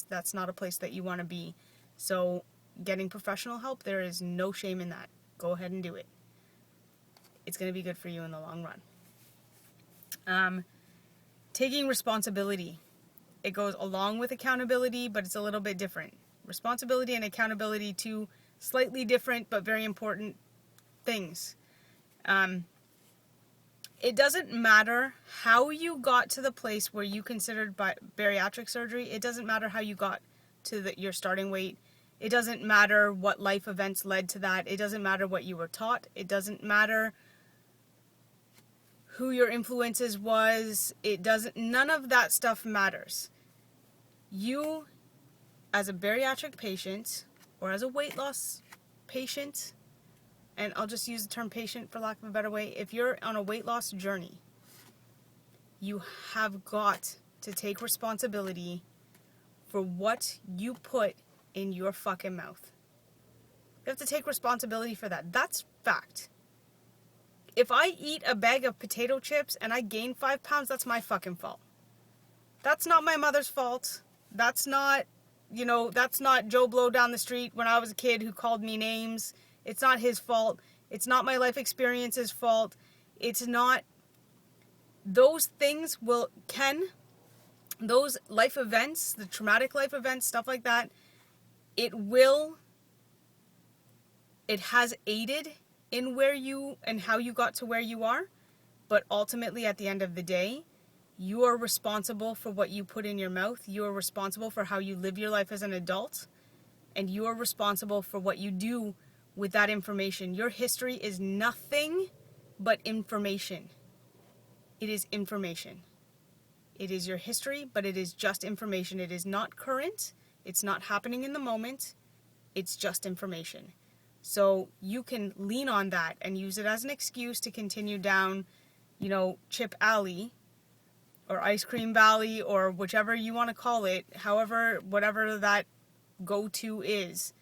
That's not a place that you want to be. So getting professional help, there is no shame in that. Go ahead and do it. It's going to be good for you in the long run. Taking responsibility. It goes along with accountability, but it's a little bit different. Responsibility and accountability, two slightly different but very important things. It doesn't matter how you got to the place where you considered bariatric surgery. It doesn't matter how you got to your starting weight. It doesn't matter what life events led to that. It doesn't matter what you were taught. It doesn't matter who your influences was. None of that stuff matters. You, as a bariatric patient, or as a weight loss patient, and I'll just use the term patient for lack of a better way, if you're on a weight loss journey, you have got to take responsibility for what you put in your fucking mouth. You have to take responsibility for that. That's fact. If I eat a bag of potato chips and I gain 5 pounds, that's my fucking fault. That's not my mother's fault. That's not Joe Blow down the street when I was a kid who called me names. It's not his fault. It's not my life experience's fault. It's not. Those things those life events, the traumatic life events, stuff like that, it has aided in where you and how you got to where you are, but ultimately at the end of the day, you are responsible for what you put in your mouth. You are responsible for how you live your life as an adult, and you are responsible for what you do with that information. Your history is nothing but information. It is information. It is your history, but it is just information. It is not current. It's not happening in the moment. It's just information. So you can lean on that and use it as an excuse to continue down, Chip Alley or Ice Cream Valley or whichever you want to call it, whatever that go-to is.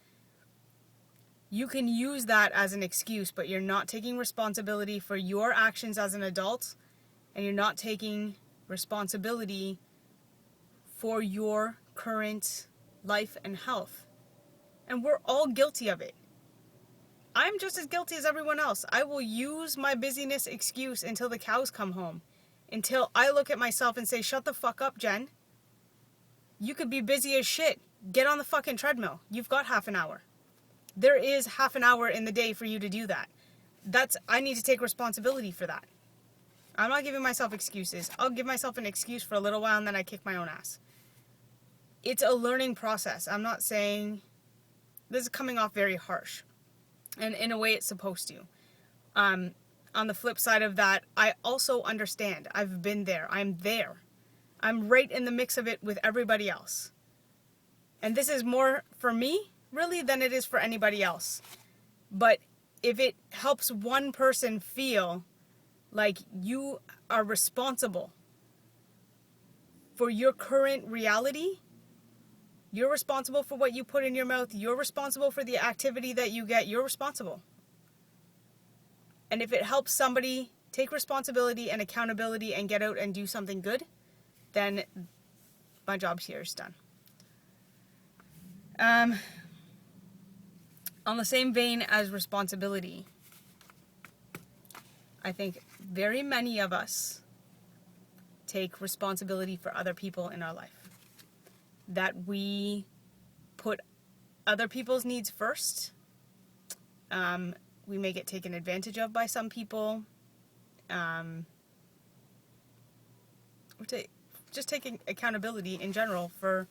You can use that as an excuse, but you're not taking responsibility for your actions as an adult, and you're not taking responsibility for your current life and health. And we're all guilty of it. I'm just as guilty as everyone else. I will use my busyness excuse until the cows come home. Until I look at myself and say, shut the fuck up, Jen. You could be busy as shit. Get on the fucking treadmill. You've got half an hour. There is half an hour in the day for you to do that. I need to take responsibility for that. I'm not giving myself excuses. I'll give myself an excuse for a little while and then I kick my own ass. It's a learning process. I'm not saying this is coming off very harsh. And in a way it's supposed to. On the flip side of that, I also understand. I've been there. I'm there. I'm right in the mix of it with everybody else. And this is more for me, really, than it is for anybody else. But if it helps one person feel like you are responsible for your current reality, you're responsible for what you put in your mouth, you're responsible for the activity that you get, you're responsible. And if it helps somebody take responsibility and accountability and get out and do something good, then my job here is done. On the same vein as responsibility, I think very many of us take responsibility for other people in our life. That we put other people's needs first. We may get taken advantage of by some people. Just taking accountability in general for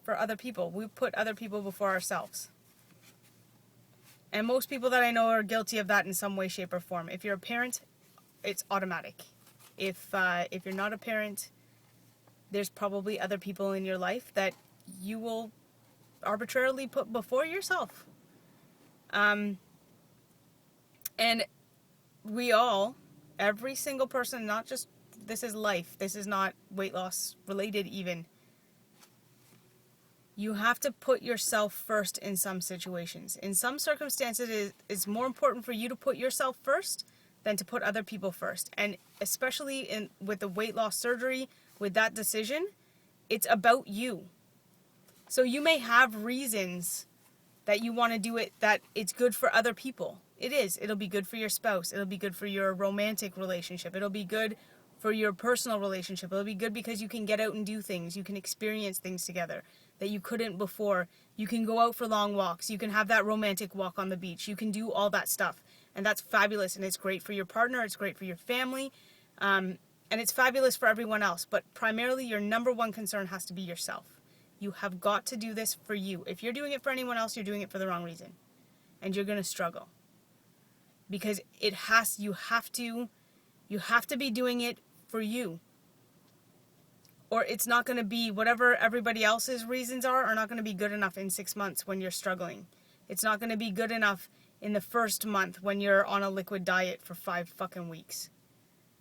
other people. We put other people before ourselves. And most people that I know are guilty of that in some way, shape, or form. If you're a parent, it's automatic. If you're not a parent, there's probably other people in your life that you will arbitrarily put before yourself. And we all, every single person, not just, this is life, this is not weight loss related even. You have to put yourself first in some situations. In some circumstances, it's more important for you to put yourself first than to put other people first. And especially with the weight loss surgery, with that decision, it's about you. So you may have reasons that you want to do it, that it's good for other people. It is. It'll be good for your spouse. It'll be good for your romantic relationship. It'll be good for your personal relationship. It'll be good because you can get out and do things. You can experience things together that you couldn't before. You can go out for long walks. You can have that romantic walk on the beach. You can do all that stuff. And that's fabulous. And it's great for your partner. It's great for your family. And it's fabulous for everyone else. But primarily, your number one concern has to be yourself. You have got to do this for you. If you're doing it for anyone else, you're doing it for the wrong reason. And you're going to struggle. Because you have to be doing it for you. Or it's not going to be, whatever everybody else's reasons are not going to be good enough in 6 months when you're struggling. It's not going to be good enough in the first month when you're on a liquid diet for 5 fucking weeks.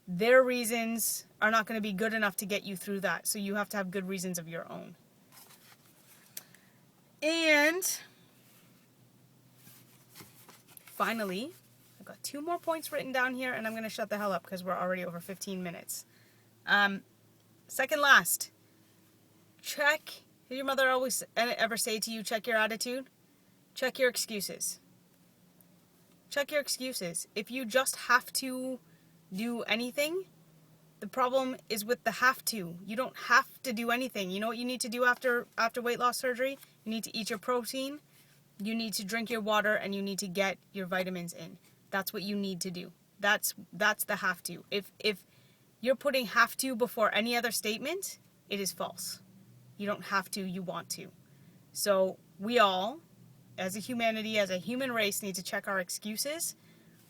Their reasons are not going to be good enough to get you through that. So you have to have good reasons of your own. And finally, I've got 2 more points written down here, and I'm going to shut the hell up because we're already over 15 minutes. Second last, check. Did your mother always ever say to you, check your attitude? Check your excuses. Check your excuses. If you just have to do anything, the problem is with the have to. You don't have to do anything. You know what you need to do after weight loss surgery? You need to eat your protein, you need to drink your water, and you need to get your vitamins in. That's what you need to do. That's the have to. If you're putting have to before any other statement, it is false. You don't have to, you want to. So we all, as a humanity, as a human race, need to check our excuses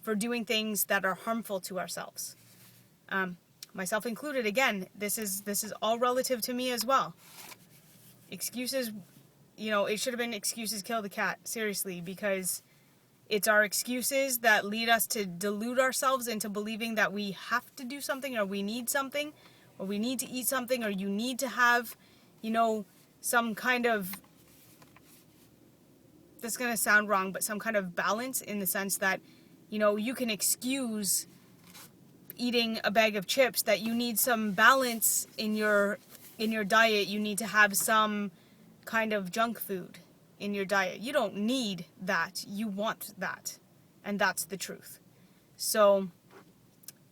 for doing things that are harmful to ourselves. Myself included, again, this is all relative to me as well. Excuses, it should have been excuses kill the cat, seriously, because it's our excuses that lead us to delude ourselves into believing that we have to do something, or we need something, or we need to eat something, or you need to have, some kind of, this is going to sound wrong, but some kind of balance in the sense that, you can excuse eating a bag of chips, that you need some balance in your diet. You need to have some kind of junk food in your diet. You don't need that. You want that. And that's the truth. So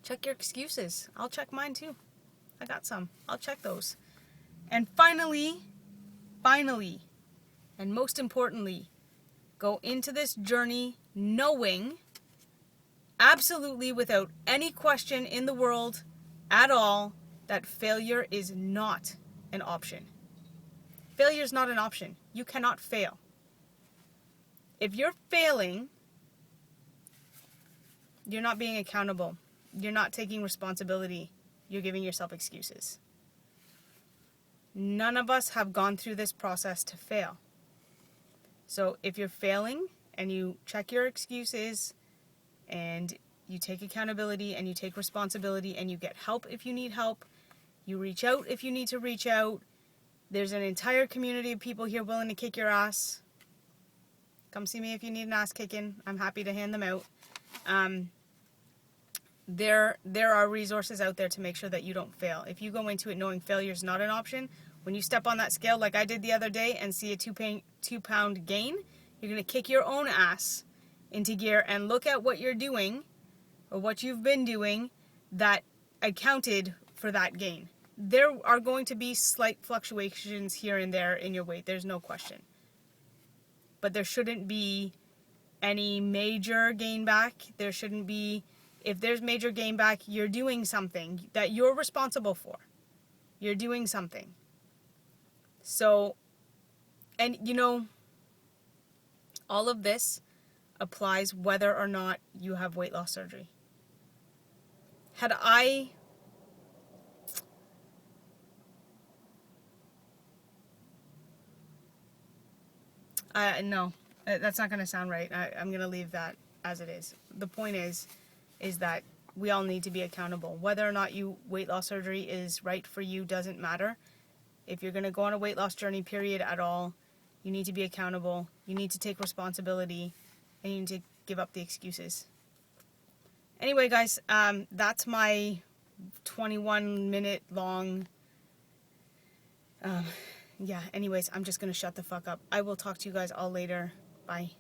check your excuses. I'll check mine too. I got some. I'll check those. And finally, and most importantly, go into this journey knowing, absolutely without any question in the world at all, that failure is not an option. Failure is not an option. You cannot fail. If you're failing, you're not being accountable. You're not taking responsibility. You're giving yourself excuses. None of us have gone through this process to fail. So if you're failing and you check your excuses and you take accountability and you take responsibility and you get help if you need help, you reach out if you need to reach out. There's an entire community of people here willing to kick your ass. Come see me if you need an ass kicking. I'm happy to hand them out. There are resources out there to make sure that you don't fail. If you go into it knowing failure is not an option, when you step on that scale like I did the other day and see a 2-pound gain, you're going to kick your own ass into gear and look at what you're doing or what you've been doing that accounted for that gain. There are going to be slight fluctuations here and there in your weight. There's no question. But there shouldn't be any major gain back. There shouldn't be, if there's major gain back, you're doing something that you're responsible for. You're doing something. So, and all of this applies whether or not you have weight loss surgery. Had I no, that's not going to sound right. I'm going to leave that as it is. The point is that we all need to be accountable. Whether or not weight loss surgery is right for you doesn't matter. If you're going to go on a weight loss journey, period, at all, you need to be accountable. You need to take responsibility, and you need to give up the excuses. Anyway, guys, that's my 21-minute long yeah, anyways, I'm just gonna shut the fuck up. I will talk to you guys all later. Bye.